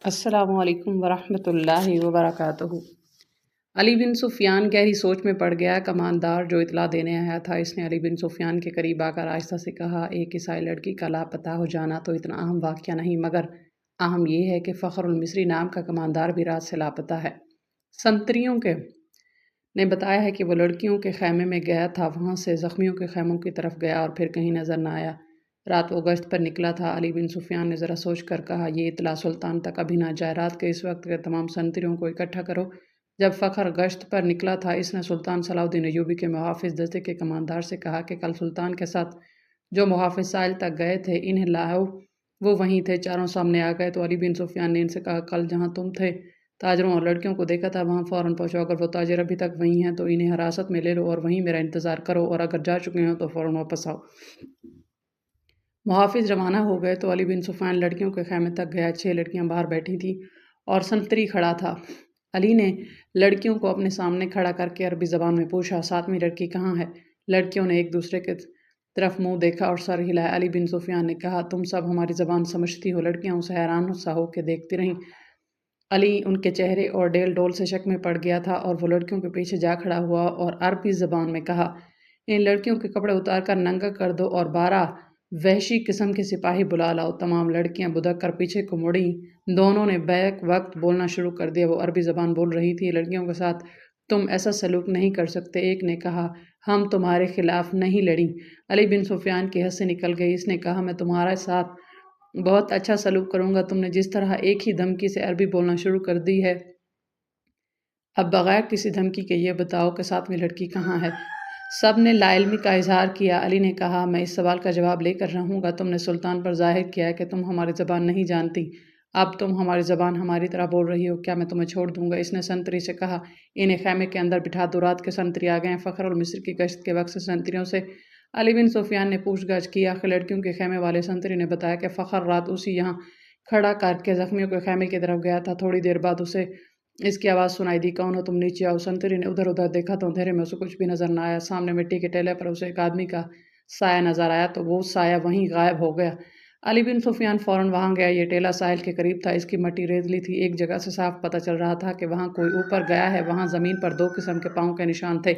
السلام علیکم ورحمۃ اللہ وبرکاتہ۔ علی بن سفیان گہری سوچ میں پڑ گیا۔ کماندار جو اطلاع دینے آیا تھا، اس نے علی بن سفیان کے قریب آ کر آہستہ سے کہا، ایک عیسائی لڑکی کا لاپتہ ہو جانا تو اتنا اہم واقعہ نہیں، مگر اہم یہ ہے کہ فخر المصری نام کا کماندار بھی رات سے لاپتہ ہے۔ سنتریوں کے نے بتایا ہے کہ وہ لڑکیوں کے خیمے میں گیا تھا، وہاں سے زخمیوں کے خیموں کی طرف گیا اور پھر کہیں نظر نہ آیا۔ رات وہ گشت پر نکلا تھا۔ علی بن سفیان نے ذرا سوچ کر کہا، یہ اطلاع سلطان تک ابھی نہ جائے، رات کے اس وقت کے تمام سنتریوں کو اکٹھا کرو۔ جب فخر گشت پر نکلا تھا، اس نے سلطان صلاح الدین ایوبی کے محافظ دستے کے کماندار سے کہا کہ کل سلطان کے ساتھ جو محافظ ساحل تک گئے تھے انہیں لاؤ۔ وہ وہیں تھے، چاروں سامنے آ گئے تو علی بن سفیان نے ان سے کہا، کل جہاں تم تھے تاجروں اور لڑکیوں کو دیکھا تھا، وہاں فوراً پہنچو۔ اگر وہ تاجر ابھی تک وہیں ہیں تو انہیں حراست میں لے لو اور وہیں میرا انتظار کرو، اور اگر جا چکے ہوں تو فوراً واپس آؤ۔ محافظ روانہ ہو گئے تو علی بن سفیان لڑکیوں کے خیمے تک گیا۔ 6 لڑکیاں باہر بیٹھی تھیں اور سنتری کھڑا تھا۔ علی نے لڑکیوں کو اپنے سامنے کھڑا کر کے عربی زبان میں پوچھا، 7ویں لڑکی کہاں ہے؟ لڑکیوں نے ایک دوسرے کی طرف منہ دیکھا اور سر ہلایا۔ علی بن سفیان نے کہا، تم سب ہماری زبان سمجھتی ہو؟ لڑکیاں اسے حیران سا ہو کے دیکھتی رہیں۔ علی ان کے چہرے اور ڈیل ڈول سے شک میں پڑ گیا تھا اور وہ لڑکیوں کے پیچھے جا کھڑا ہوا اور عربی زبان میں کہا، ان لڑکیوں کے کپڑے اتار کر ننگا کر دو اور 12 وحشی قسم کے سپاہی بلا لاؤ۔ تمام لڑکیاں بدک کر پیچھے کو مڑیں۔ دونوں نے بیک وقت بولنا شروع کر دیا۔ وہ عربی زبان بول رہی تھی، لڑکیوں کے ساتھ تم ایسا سلوک نہیں کر سکتے۔ ایک نے کہا، ہم تمہارے خلاف نہیں لڑیں۔ علی بن سفیان کی ہنسی نکل گئی۔ اس نے کہا، میں تمہارے ساتھ بہت اچھا سلوک کروں گا۔ تم نے جس طرح ایک ہی دھمکی سے عربی بولنا شروع کر دی ہے، اب بغیر کسی دھمکی کے یہ بتاؤ کہ 7ویں لڑکی کہاں ہے؟ سب نے لا علمی کا اظہار کیا۔ علی نے کہا، میں اس سوال کا جواب لے کر رہوں گا۔ تم نے سلطان پر ظاہر کیا ہے کہ تم ہماری زبان نہیں جانتی، اب تم ہماری زبان ہماری طرح بول رہی ہو، کیا میں تمہیں چھوڑ دوں گا؟ اس نے سنتری سے کہا، انہیں خیمے کے اندر بٹھا دو، رات کے سنتری آ گئے ہیں۔ فخر المصری کی گشت کے وقت سے سنتریوں سے علی بن سفیان نے پوچھ گچھ کی۔ آخر لڑکیوں کے خیمے والے سنتری نے بتایا کہ فخر رات اسی یہاں کھڑا کر کے زخمیوں کے خیمے کی طرف گیا تھا۔ تھوڑی دیر بعد اسے اس کی آواز سنائی دی، کون ہو تم؟ نیچے آؤ۔ سنتری نے ادھر ادھر دیکھا تو اندھیرے میں اسے کچھ بھی نظر نہ آیا۔ سامنے مٹی کے ٹیلے پر اسے ایک آدمی کا سایہ نظر آیا تو وہ سایہ وہیں غائب ہو گیا۔ علی بن سفیان فوراً وہاں گیا۔ یہ ٹیلہ ساحل کے قریب تھا، اس کی مٹی ریتلی تھی۔ ایک جگہ سے صاف پتہ چل رہا تھا کہ وہاں کوئی اوپر گیا ہے۔ وہاں زمین پر 2 قسم کے پاؤں کے نشان تھے۔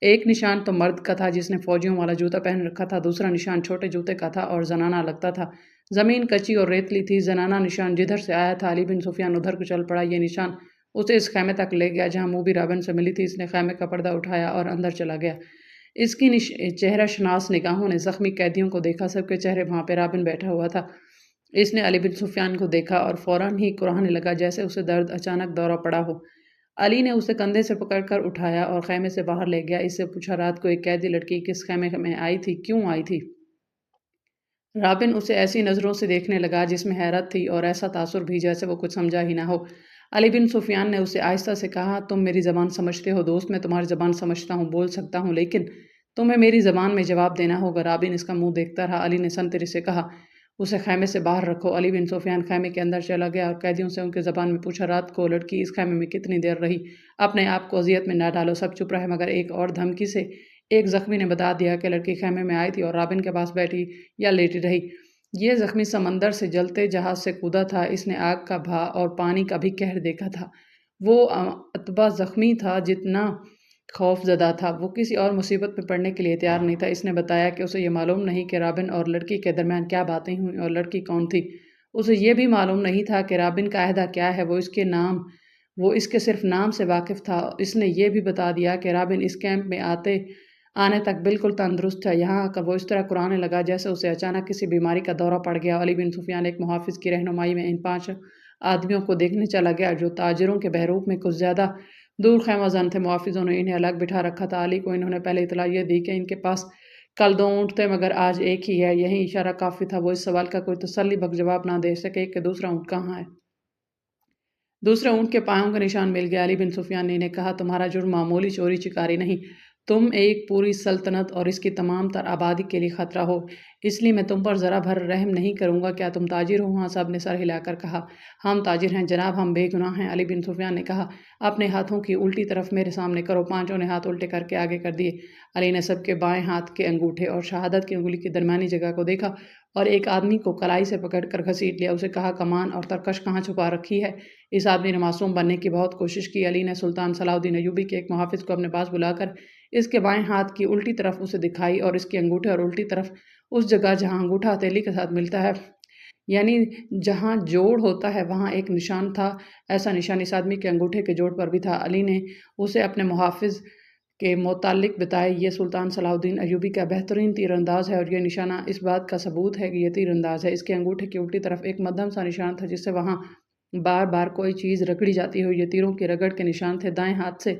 ایک نشان تو مرد کا تھا جس نے فوجیوں والا جوتا پہن رکھا تھا، دوسرا نشان چھوٹے جوتے کا تھا اور زنانہ لگتا تھا۔ زمین کچی اور ریتلی تھی۔ زنانہ نشان جدھر سے آیا تھا علی بن سفیان ادھر کو چل پڑا۔ یہ نشان اسے اس خیمے تک لے گیا جہاں موبی رابن سے ملی تھی۔ اس نے خیمے کا پردہ اٹھایا اور اندر چلا گیا۔ اس کی چہرہ شناس نگاہوں نے زخمی قیدیوں کو دیکھا، سب کے چہرے وہاں پہ رابن بیٹھا ہوا تھا۔ اس نے علی بن سفیان کو دیکھا اور فوراً ہی کراہنے لگا جیسے اسے درد اچانک دورہ پڑا ہو۔ علی نے اسے کندھے سے پکڑ کر اٹھایا اور خیمے سے باہر لے گیا۔ اس سے پوچھا، رات کو ایک قیدی لڑکی کس خیمے میں آئی تھی؟ کیوں آئی تھی؟ رابن اسے ایسی نظروں سے دیکھنے لگا جس میں حیرت تھی اور ایسا تاثر بھی جیسے وہ کچھ سمجھا ہی نہ ہو۔ علی بن سفیان نے اسے آہستہ سے کہا، تم میری زبان سمجھتے ہو؟ دوست، میں تمہاری زبان سمجھتا ہوں، بول سکتا ہوں، لیکن تمہیں میری زبان میں جواب دینا ہوگا۔ رابن اس کا منہ دیکھتا رہا۔ علی نے سنتری سے کہا، اسے خیمے سے باہر رکھو۔ علی بن سفیان خیمے کے اندر چلا گیا اور قیدیوں سے ان کی زبان میں پوچھا، رات کو لڑکی اس خیمے میں کتنی دیر رہی؟ اپنے آپ کو اذیت میں نہ ڈالو۔ سب چپ رہے مگر ایک اور دھمکی سے ایک زخمی نے بتا دیا کہ لڑکی خیمے میں آئی تھی اور رابن کے پاس بیٹھی یا لیٹی رہی۔ یہ زخمی سمندر سے جلتے جہاز سے کودا تھا۔ اس نے آگ کا بھاؤ اور پانی کا بھی قہر دیکھا تھا۔ وہ اتبا زخمی تھا جتنا خوف زدہ تھا۔ وہ کسی اور مصیبت میں پڑنے کے لیے تیار نہیں تھا۔ اس نے بتایا کہ اسے یہ معلوم نہیں کہ رابن اور لڑکی کے درمیان کیا باتیں ہوئیں اور لڑکی کون تھی۔ اسے یہ بھی معلوم نہیں تھا کہ رابن کا عہدہ کیا ہے۔ وہ اس کے صرف نام سے واقف تھا۔ اس نے یہ بھی بتا دیا کہ رابن اس کیمپ میں آنے تک بالکل تندرست تھا۔ یہاں آ کر وہ اس طرح کرانے لگا جیسے اسے اچانک کسی بیماری کا دورہ پڑ گیا۔ علی بن سفیان ایک محافظ کی رہنمائی میں ان 5 آدمیوں کو دیکھنے چلا گیا جو تاجروں کے بحروپ میں کچھ زیادہ دور خیمہ زن تھے۔ محافظوں نے انہیں الگ بٹھا رکھا تھا۔ علی کو انہوں نے پہلے اطلاع یہ دی کہ ان کے پاس کل 2 اونٹ تھے مگر آج ایک ہی ہے۔ یہی اشارہ کافی تھا۔ وہ اس سوال کا کوئی تسلی بخش جواب نہ دے سکے کہ دوسرا اونٹ کہاں ہے۔ دوسرے اونٹ کے پایوں کا نشان مل گیا۔ علی بن سفیان نے انہیں کہا، تمہارا جرم معمولی چوری چکاری نہیں، تم ایک پوری سلطنت اور اس کی تمام تر آبادی کے لیے خطرہ ہو، اس لیے میں تم پر ذرا بھر رحم نہیں کروں گا۔ کیا تم تاجر ہو؟ ہاں، سب نے سر ہلا کر کہا، ہم تاجر ہیں جناب، ہم بے گناہ ہیں۔ علی بن سفیان نے کہا، اپنے ہاتھوں کی الٹی طرف میرے سامنے کرو۔ 5 نے ہاتھ الٹے کر کے آگے کر دیے۔ علی نے سب کے بائیں ہاتھ کے انگوٹھے اور شہادت کی انگلی کی درمیانی جگہ کو دیکھا اور ایک آدمی کو کلائی سے پکڑ کر گھسیٹ لیا۔ اسے کہا کمان اور ترکش کہاں چھپا رکھی ہے؟ اس آدمی نے معصوم بننے کی بہت کوشش کی۔ علی نے سلطان صلاح الدین ایوبی کے ایک محافظ کو اپنے پاس بلا کر اس کے بائیں ہاتھ کی الٹی طرف اسے دکھائی اور اس کے انگوٹھے اور الٹی طرف اس جگہ جہاں انگوٹھا ہتھیلی کے ساتھ ملتا ہے، یعنی جہاں جوڑ ہوتا ہے، وہاں ایک نشان تھا۔ ایسا نشان اس آدمی کے انگوٹھے کے جوڑ پر بھی تھا۔ علی نے اسے اپنے محافظ کے متعلق بتایا، یہ سلطان صلاح الدین ایوبی کا بہترین تیر انداز ہے اور یہ نشانہ اس بات کا ثبوت ہے کہ یہ تیر انداز ہے۔ اس کے انگوٹھے کی الٹی طرف ایک مدھم سا نشان تھا جس سے وہاں بار بار کوئی چیز رگڑی جاتی ہو۔ یہ تیروں کی رگڑ کے نشان تھے۔ دائیں ہاتھ سے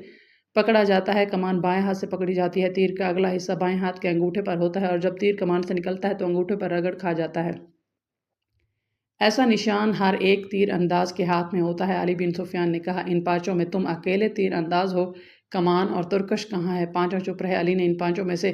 پکڑا جاتا ہے، کمان بائیں ہاتھ سے پکڑی جاتی ہے، تیر کا اگلا حصہ بائیں ہاتھ کے انگوٹھے پر ہوتا ہے اور جب تیر کمان سے نکلتا ہے تو انگوٹھے پر رگڑ کھا جاتا ہے۔ ایسا نشان ہر ایک تیر انداز کے ہاتھ میں ہوتا ہے۔ علی بن سفیان نے کہا، ان پانچوں میں تم اکیلے تیر انداز ہو، کمان اور ترکش کہاں ہے؟ پانچوں چپ رہے۔ علی نے ان پانچوں میں سے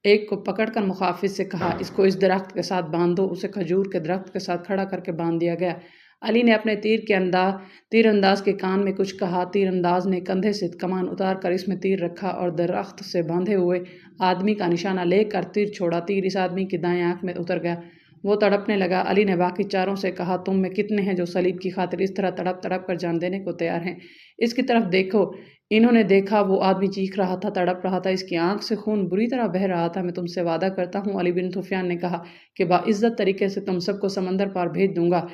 ایک کو پکڑ کر محافظ سے کہا، اس کو اس درخت کے ساتھ باندھ دو۔ اسے کھجور کے درخت کے ساتھ کھڑا کر کے باندھ دیا گیا۔ علی نے اپنے تیر انداز کے کان میں کچھ کہا۔ تیر انداز نے کندھے سے کمان اتار کر اس میں تیر رکھا اور درخت سے باندھے ہوئے آدمی کا نشانہ لے کر تیر چھوڑا۔ تیر اس آدمی کی دائیں آنکھ میں اتر گیا، وہ تڑپنے لگا۔ علی نے باقی چاروں سے کہا، تم میں کتنے ہیں جو صلیب کی خاطر اس طرح تڑپ تڑپ کر جان دینے کو تیار ہیں؟ اس کی طرف دیکھو۔ انہوں نے دیکھا، وہ آدمی چیخ رہا تھا، تڑپ رہا تھا، اس کی آنکھ سے خون بری طرح بہہ رہا تھا۔ میں تم سے وعدہ کرتا ہوں، علی بن سفیان نے کہا، کہ باعزت طریقے سے تم سب کو سمندر پار بھیج دوں گا۔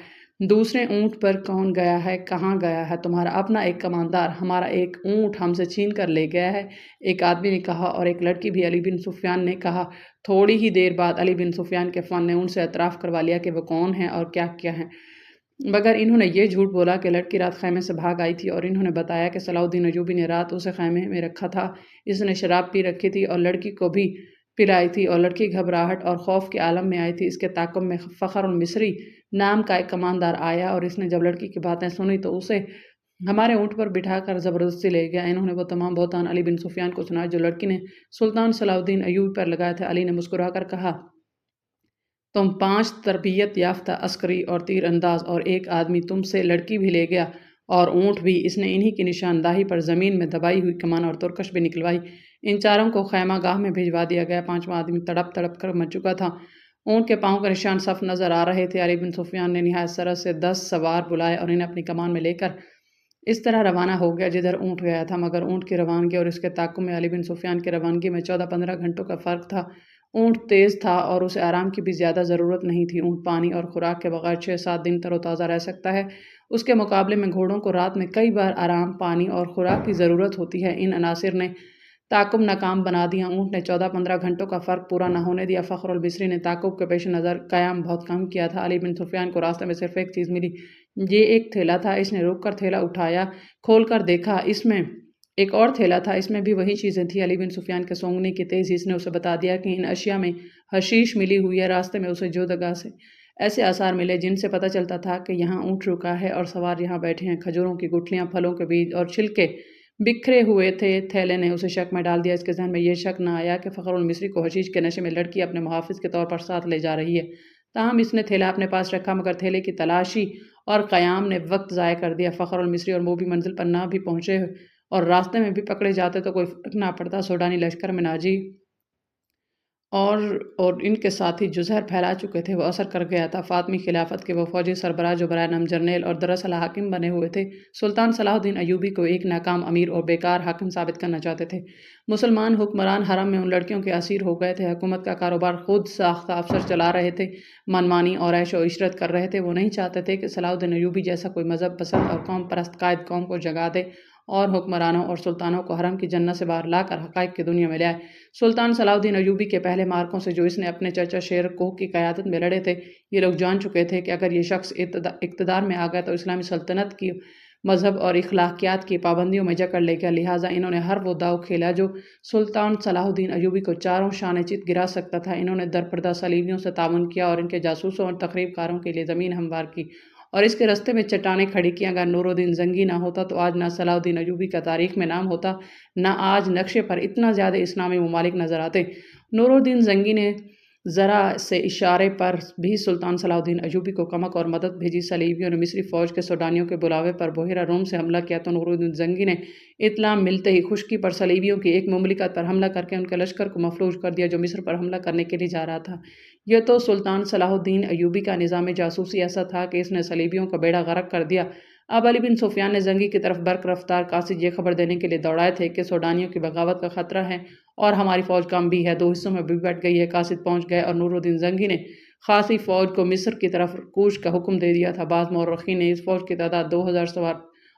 دوسرے اونٹ پر کون گیا ہے؟ کہاں گیا ہے؟ تمہارا اپنا ایک کماندار ہمارا ایک اونٹ ہم سے چھین کر لے گیا ہے، ایک آدمی نے کہا، اور ایک لڑکی بھی۔ علی بن سفیان نے کہا۔ تھوڑی ہی دیر بعد علی بن سفیان کے فن نے ان سے اعتراف کروا لیا کہ وہ کون ہیں اور کیا کیا ہیں، مگر انہوں نے یہ جھوٹ بولا کہ لڑکی رات خیمے سے بھاگ آئی تھی، اور انہوں نے بتایا کہ صلاح الدین ایوبی نے رات اسے خیمے میں رکھا تھا، اس نے شراب پی رکھی تھی اور لڑکی کو بھی پلائی تھی، اور لڑکی گھبراہٹ اور خوف کے عالم میں آئی تھی۔ اس کے تعاقب میں فخر المصری نام کا ایک کماندار آیا، اور اس نے جب لڑکی کی باتیں سنی تو اسے ہمارے اونٹ پر بٹھا کر زبردستی لے گیا۔ انہوں نے وہ تمام بہتان علی بن سفیان کو سنائے جو لڑکی نے سلطان صلاح الدین ایوبی پر لگائے تھے۔ علی نے مسکرا کر کہا، تم 5 تربیت یافتہ عسکری اور تیر انداز اور ایک آدمی تم سے لڑکی بھی لے گیا اور اونٹ بھی۔ اس نے انہی کی نشاندہی پر زمین میں دبائی ہوئی کمان اور ترکش بھی نکلوائی۔ ان چاروں کو خیمہ گاہ میں بھجوا دیا گیا۔ 5واں آدمی تڑپ تڑپ کر مر چکا تھا۔ اونٹ کے پاؤں کے نشان صاف نظر آ رہے تھے۔ علی بن سفیان نے نہایت سرعت سے 10 سوار بلائے اور انہیں اپنی کمان میں لے کر اس طرح روانہ ہو گیا جدھر اونٹ گیا تھا، مگر اونٹ کی روانگی اور اس کے تعاقب میں علی بن سفیان کی روانگی میں 14-15 گھنٹوں کا فرق تھا۔ اونٹ تیز تھا اور اسے آرام کی بھی زیادہ ضرورت نہیں تھی۔ اونٹ پانی اور خوراک کے بغیر 6-7 دن تر و تازہ رہ سکتا ہے، اس کے مقابلے میں گھوڑوں کو رات میں کئی بار آرام، پانی اور خوراک کی ضرورت ہوتی ہے۔ ان عناصر نے تعاقب ناکام بنا دیا۔ اونٹ نے 14-15 گھنٹوں کا فرق پورا نہ ہونے دیا۔ فخر المصری نے تعاقب کے پیش نظر قیام بہت کم کیا تھا۔ علی بن سفیان کو راستے میں صرف ایک چیز ملی، یہ ایک تھیلا تھا۔ اس نے رک کر تھیلا اٹھایا، کھول کر دیکھا، اس میں ایک اور تھیلا تھا، اس میں بھی وہی چیزیں تھیں۔ علی بن سفیان کے سونگنے کی تیزی اس نے اسے بتا دیا کہ ان اشیاء میں حشیش ملی ہوئی ہے۔ راستے میں اسے جگہ سے ایسے آثار ملے جن سے پتہ چلتا تھا کہ یہاں اونٹ رکا ہے اور سوار یہاں بیٹھے ہیں۔ کھجوروں کی گٹھلیاں، پھلوں کے بیج اور چھلکے بکھرے ہوئے تھے۔ تھیلے نے اسے شک میں ڈال دیا۔ اس کے ذہن میں یہ شک نہ آیا کہ فخر المصری کو حشیش کے نشے میں لڑکی اپنے محافظ کے طور پر ساتھ لے جا رہی ہے۔ تاہم اس نے تھیلا اپنے پاس رکھا، مگر تھیلے کی تلاشی اور قیام نے وقت ضائع کر دیا۔ فخر المصری اور وہ بھی منزل پر نہ بھی پہنچے اور راستے میں بھی پکڑے جاتے تو کوئی فرق نہ پڑتا۔ سوڈانی لشکر میں ناجی اور ان کے ساتھی جو زہر پھیلا چکے تھے وہ اثر کر گیا تھا۔ فاطمی خلافت کے وہ فوجی سربراہ جو برائے نام جرنیل اور دراصل حاکم بنے ہوئے تھے، سلطان صلاح الدین ایوبی کو ایک ناکام امیر اور بیکار حاکم ثابت کرنا چاہتے تھے۔ مسلمان حکمران حرم میں ان لڑکیوں کے اسیر ہو گئے تھے۔ حکومت کا کاروبار خود ساختہ افسر چلا رہے تھے، منمانی اور عیش و عشرت کر رہے تھے۔ وہ نہیں چاہتے تھے کہ صلاح الدین ایوبی جیسا کوئی مذہب پسند اور قوم پرست قائد قوم کو جگا دے اور حکمرانوں اور سلطانوں کو حرم کی جنت سے باہر لا کر حقائق کی دنیا میں لے آئے۔ سلطان صلاح الدین ایوبی کے پہلے مارکوں سے جو اس نے اپنے چچا شیر کوہ کی قیادت میں لڑے تھے، یہ لوگ جان چکے تھے کہ اگر یہ شخص اقتدار میں آ گیا تو اسلامی سلطنت کی مذہب اور اخلاقیات کی پابندیوں میں جکڑ لے گا۔ لہٰذا انہوں نے ہر وہ داؤ کھیلا جو سلطان صلاح الدین ایوبی کو چاروں شانے چت گرا سکتا تھا۔ انہوں نے درپردہ صلیبیوں سے تعاون کیا اور ان کے جاسوسوں اور تخریب کاروں کے لیے زمین ہموار کی، اور اس کے رستے میں چٹانیں کھڑی کی۔ اگر نور الدین زنگی نہ ہوتا تو آج نہ صلاح الدین ایوبی کا تاریخ میں نام ہوتا، نہ آج نقشے پر اتنا زیادہ اسلامی ممالک نظر آتے۔ نور الدین زنگی نے ذرا سے اشارے پر بھی سلطان صلاح الدین ایوبی کو کمک اور مدد بھیجی۔ صلیبیوں نے مصری فوج کے سوڈانیوں کے بلاوے پر بحیرہ روم سے حملہ کیا تو نور الدین زنگی نے اطلاع ملتے ہی خشکی پر صلیبیوں کی ایک مملکت پر حملہ کر کے ان کے لشکر کو مفلوج کر دیا جو مصر پر حملہ کرنے کے لیے جا رہا تھا۔ یہ تو سلطان صلاح الدین ایوبی کا نظام جاسوسی ایسا تھا کہ اس نے صلیبیوں کا بیڑا غرق کر دیا۔ اب علی بن سفیان نے زنگی کی طرف برق رفتار قاصد یہ خبر دینے کے لیے دوڑائے تھے کہ سوڈانیوں کی بغاوت کا خطرہ ہے اور ہماری فوج کم بھی ہے، 2 حصوں میں بھی بٹ گئی ہے۔ قاصد پہنچ گئے اور نور الدین زنگی نے خاصی فوج کو مصر کی طرف کوچ کا حکم دے دیا تھا۔ بعض مورخین نے اس فوج کی تعداد 2000 سوار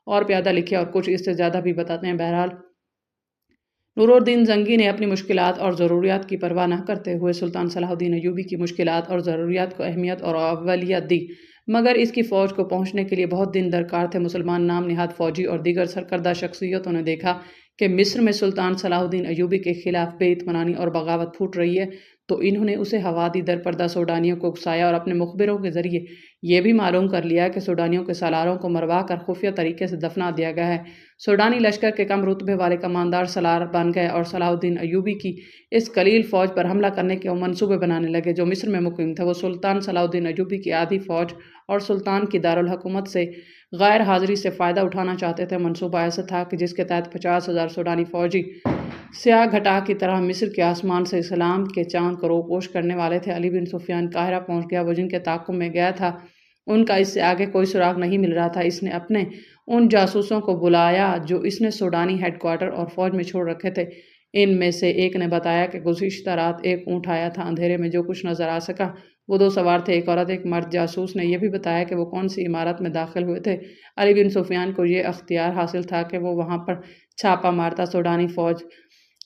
اور پیادہ لکھے اور کچھ اس سے زیادہ بھی بتاتے ہیں۔ بہرحال نور الدین زنگی نے اپنی مشکلات اور ضروریات کی پرواہ نہ کرتے ہوئے سلطان صلاح الدین ایوبی کی مشکلات اور ضروریات کو اہمیت اور اولویت دی، مگر اس کی فوج کو پہنچنے کے لیے بہت دن درکار تھے۔ مسلمان نام نہاد فوجی اور دیگر سرکردہ شخصیتوں نے دیکھا کہ مصر میں سلطان صلاح الدین ایوبی کے خلاف بے اطمینانی اور بغاوت پھوٹ رہی ہے، تو انہوں نے اسے حوادی در پردہ سوڈانیوں کو اکسایا اور اپنے مخبروں کے ذریعے یہ بھی معلوم کر لیا کہ سوڈانیوں کے سالاروں کو مروا کر خفیہ طریقے سے دفنا دیا گیا ہے۔ سوڈانی لشکر کے کم رتبے والے کماندار سالار بن گئے اور صلاح الدین ایوبی کی اس قلیل فوج پر حملہ کرنے کے منصوبے بنانے لگے جو مصر میں مقیم تھے۔ وہ سلطان صلاح الدین ایوبی کی آدھی فوج اور سلطان کی دارالحکومت سے غیر حاضری سے فائدہ اٹھانا چاہتے تھے۔ منصوبہ ایسا تھا کہ جس کے تحت 50,000 سوڈانی فوجی سیاہ گھٹا کی طرح مصر کے آسمان سے اسلام کے چاند کو روپوش کرنے والے تھے۔ علی بن سفیان قاہرہ پہنچ گیا۔ وہ جن کے تعاقب میں گیا تھا ان کا اس سے آگے کوئی سراغ نہیں مل رہا تھا۔ اس نے اپنے ان جاسوسوں کو بلایا جو اس نے سوڈانی ہیڈ کوارٹر اور فوج میں چھوڑ رکھے تھے۔ ان میں سے ایک نے بتایا کہ گزشتہ رات ایک اونٹ آیا تھا، اندھیرے میں جو کچھ نظر آ سکا وہ 2 سوار تھے، ایک عورت ایک مرد۔ جاسوس نے یہ بھی بتایا کہ وہ کون سی عمارت میں داخل ہوئے تھے۔ علی بن سفیان کو یہ اختیار حاصل تھا کہ وہ وہاں پر چھاپا مارتا۔ سوڈانی فوج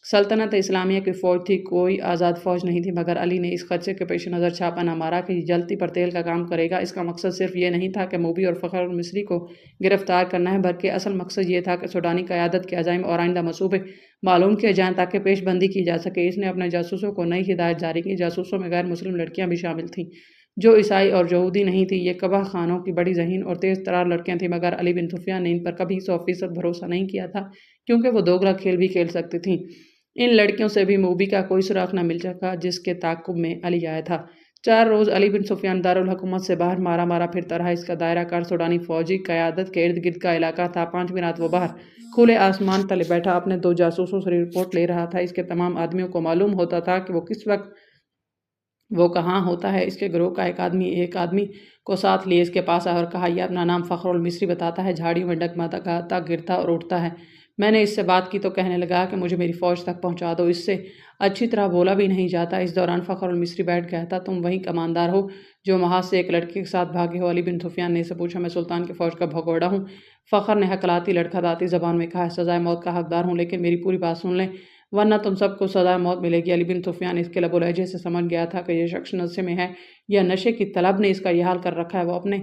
سلطنت اسلامیہ کی فوج تھی، کوئی آزاد فوج نہیں تھی، مگر علی نے اس خدشے کے پیش نظر چھاپا نہ مارا کہ یہ جلتی پر تیل کا کام کرے گا۔ اس کا مقصد صرف یہ نہیں تھا کہ موبی اور فخر المصری کو گرفتار کرنا ہے، بلکہ اصل مقصد یہ تھا کہ سوڈانی قیادت کے عزائم اور آئندہ منصوبے معلوم کیے جائیں تاکہ پیش بندی کی جا سکے۔ اس نے اپنے جاسوسوں کو نئی ہدایت جاری کی۔ جاسوسوں میں غیر مسلم لڑکیاں بھی شامل تھیں جو عیسائی اور یہودی نہیں تھیں۔ یہ قبہ خانوں کی بڑی ذہین اور تیز ترار لڑکیاں تھیں، مگر علی بن سفیان نے ان پر کبھی 100% بھروسہ نہیں کیا تھا کیونکہ وہ دوگلا کھیل بھی کھیل سکتی تھیں۔ ان لڑکیوں سے بھی موبی کا کوئی سراغ نہ مل سکا جس کے تعاقب میں علی آیا تھا۔ 4 روز علی بن سفیان دارالحکومت سے باہر مارا پھرتا رہا۔ اس کا دائرہ کار سوڈانی فوجی قیادت کے ارد گرد کا علاقہ تھا۔ 5ویں رات وہ باہر کھلے آسمان تلے بیٹھا اپنے 2 جاسوسوں سے رپورٹ لے رہا تھا۔ اس کے تمام آدمیوں کو معلوم ہوتا تھا کہ وہ کس وقت وہ کہاں ہوتا ہے۔ اس کے گروہ کا ایک آدمی کو ساتھ لیے اس کے پاس آیا اور کہا، یہ اپنا نام فخر المصری بتاتا ہے، جھاڑیوں میں ڈگمگاتا گرتا اور اٹھتا ہے۔ میں نے اس سے بات کی تو کہنے لگا کہ مجھے میری فوج تک پہنچا دو، اس سے اچھی طرح بولا بھی نہیں جاتا۔ اس دوران فخر المصری بیٹھ گیا تھا۔ تم وہی کماندار ہو جو محاذ سے ایک لڑکے کے ساتھ بھاگے ہو؟ علی بن سفیان نے اسے پوچھا۔ میں سلطان کی فوج کا بھگوڑا ہوں، فخر نے حقلاتی لڑکھڑاتی زبان میں کہا۔ سزائے موت کا حقدار ہوں، لیکن میری پوری بات سن لیں ورنہ تم سب کو سزائے موت ملے گی۔ علی بن سفیان اس کے لب و لہجے سے سمجھ گیا تھا کہ یہ شخص نشے میں ہے یا نشے کی طلب نے اس کا یہ حال کر رکھا ہے۔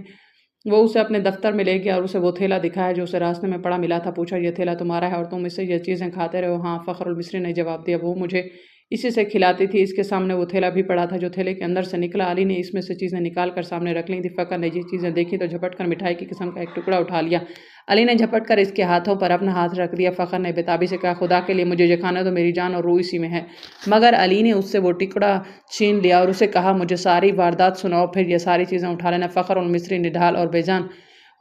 وہ اسے اپنے دفتر میں لے گیا اور اسے وہ تھیلا دکھایا جو اسے راستے میں پڑا ملا تھا۔ پوچھا، یہ تھیلا تمہارا ہے اور تم اس سے یہ چیزیں کھاتے رہے ہو؟ ہاں، فخر المصری نے جواب دیا، وہ مجھے اسی سے کھلاتی تھی۔ اس کے سامنے وہ تھیلا بھی پڑا تھا جو تھیلے کے اندر سے نکلا۔ علی نے اس میں سے چیزیں نکال کر سامنے رکھ لی تھی۔ فخر نے یہ چیزیں دیکھی تو جھپٹ کر مٹھائی کی قسم کا ایک ٹکڑا اٹھا لیا۔ علی نے جھپٹ کر اس کے ہاتھوں پر اپنا ہاتھ رکھ دیا۔ فخر نے بےتابی سے کہا، خدا کے لیے مجھے یہ کھانا دو، میری جان اور روح اسی میں ہے۔ مگر علی نے اس سے وہ ٹکڑا چھین لیا اور اسے کہا، مجھے ساری واردات سناؤ، پھر یہ ساری چیزیں اٹھا لینا۔ فخر المصری نڈھال اور بے جان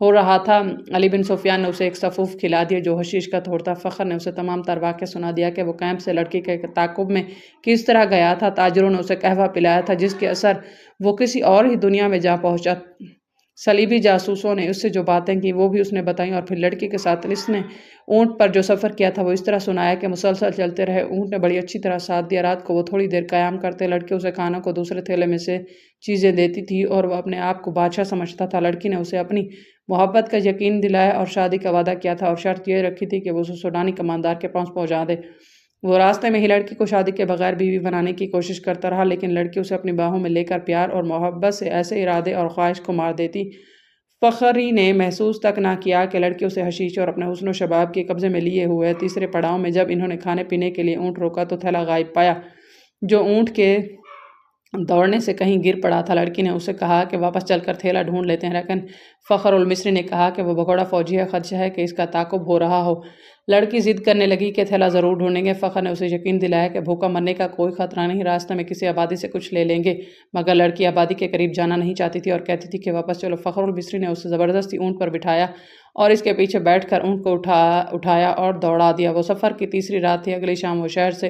ہو رہا تھا۔ علی بن سفیان نے اسے ایک سفوف کھلا دیا جو حشیش کا تھوڑا تھا۔ فخر نے اسے تمام تر واقعہ سنا دیا کہ وہ کیمپ سے لڑکی کے تعاقب میں کس طرح گیا تھا۔ تاجروں نے اسے قہوہ پلایا تھا جس کے اثر وہ کسی اور ہی دنیا میں جا پہنچا۔ صلیبی جاسوسوں نے اس سے جو باتیں کی وہ بھی اس نے بتائیں، اور پھر لڑکی کے ساتھ اس نے اونٹ پر جو سفر کیا تھا وہ اس طرح سنایا کہ مسلسل چلتے رہے۔ اونٹ نے بڑی اچھی طرح ساتھ دیا۔ رات کو وہ تھوڑی دیر قیام کرتے، لڑکے اسے کھانا کو دوسرے تھیلے میں سے چیزیں دیتی تھی اور وہ اپنے آپ کو بادشاہ سمجھتا تھا۔ لڑکی نے اسے اپنی محبت کا یقین دلایا اور شادی کا وعدہ کیا تھا، اور شرط یہ رکھی تھی کہ وہ اسے سوڈانی کماندار کے پاس پہنچا دے۔ وہ راستے میں ہی لڑکی کو شادی کے بغیر بیوی بنانے کی کوشش کرتا رہا، لیکن لڑکی اسے اپنی باہوں میں لے کر پیار اور محبت سے ایسے ارادے اور خواہش کو مار دیتی۔ فخری نے محسوس تک نہ کیا کہ لڑکی اسے حشیش اور اپنے حسن و شباب کے قبضے میں لیے ہوئے۔ تیسرے پڑاؤ میں جب انہوں نے کھانے پینے کے لیے اونٹ روکا تو تھیلا غائب پایا جو اونٹ کے دوڑنے سے کہیں گر پڑا تھا۔ لڑکی نے اسے کہا کہ واپس چل کر تھیلا ڈھونڈ لیتے ہیں، لیکن فخر المصری نے کہا کہ وہ بھگوڑا فوجی ہے، خدشہ ہے کہ اس کا تعاقب ہو رہا ہو۔ لڑکی ضد کرنے لگی کہ تھیلا ضرور ڈھونڈیں گے۔ فخر نے اسے یقین دلایا کہ بھوکا مرنے کا کوئی خطرہ نہیں، راستے میں کسی آبادی سے کچھ لے لیں گے، مگر لڑکی آبادی کے قریب جانا نہیں چاہتی تھی اور کہتی تھی کہ واپس چلو۔ فخر المصری نے اسے زبردستی اونٹ پر بٹھایا اور اس کے پیچھے بیٹھ کر اونٹ کو اٹھایا اور دوڑا دیا۔ وہ سفر کی تیسری رات تھی۔ اگلی شام وہ شہر سے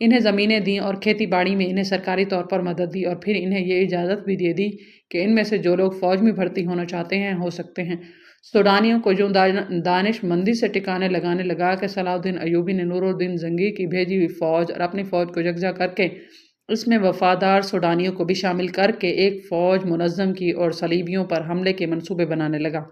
انہیں زمینیں دیں اور کھیتی باڑی میں انہیں سرکاری طور پر مدد دی، اور پھر انہیں یہ اجازت بھی دے دی کہ ان میں سے جو لوگ فوج میں بھرتی ہونا چاہتے ہیں ہو سکتے ہیں۔ سوڈانیوں کو جو دانش مندی سے ٹکانے لگانے لگا کہ صلاح الدین ایوبی نے نور الدین زنگی کی بھیجی ہوئی فوج اور اپنی فوج کو یکجا کر کے اس میں وفادار سوڈانیوں کو بھی شامل کر کے ایک فوج منظم کی اور صلیبیوں پر حملے کے منصوبے بنانے لگا۔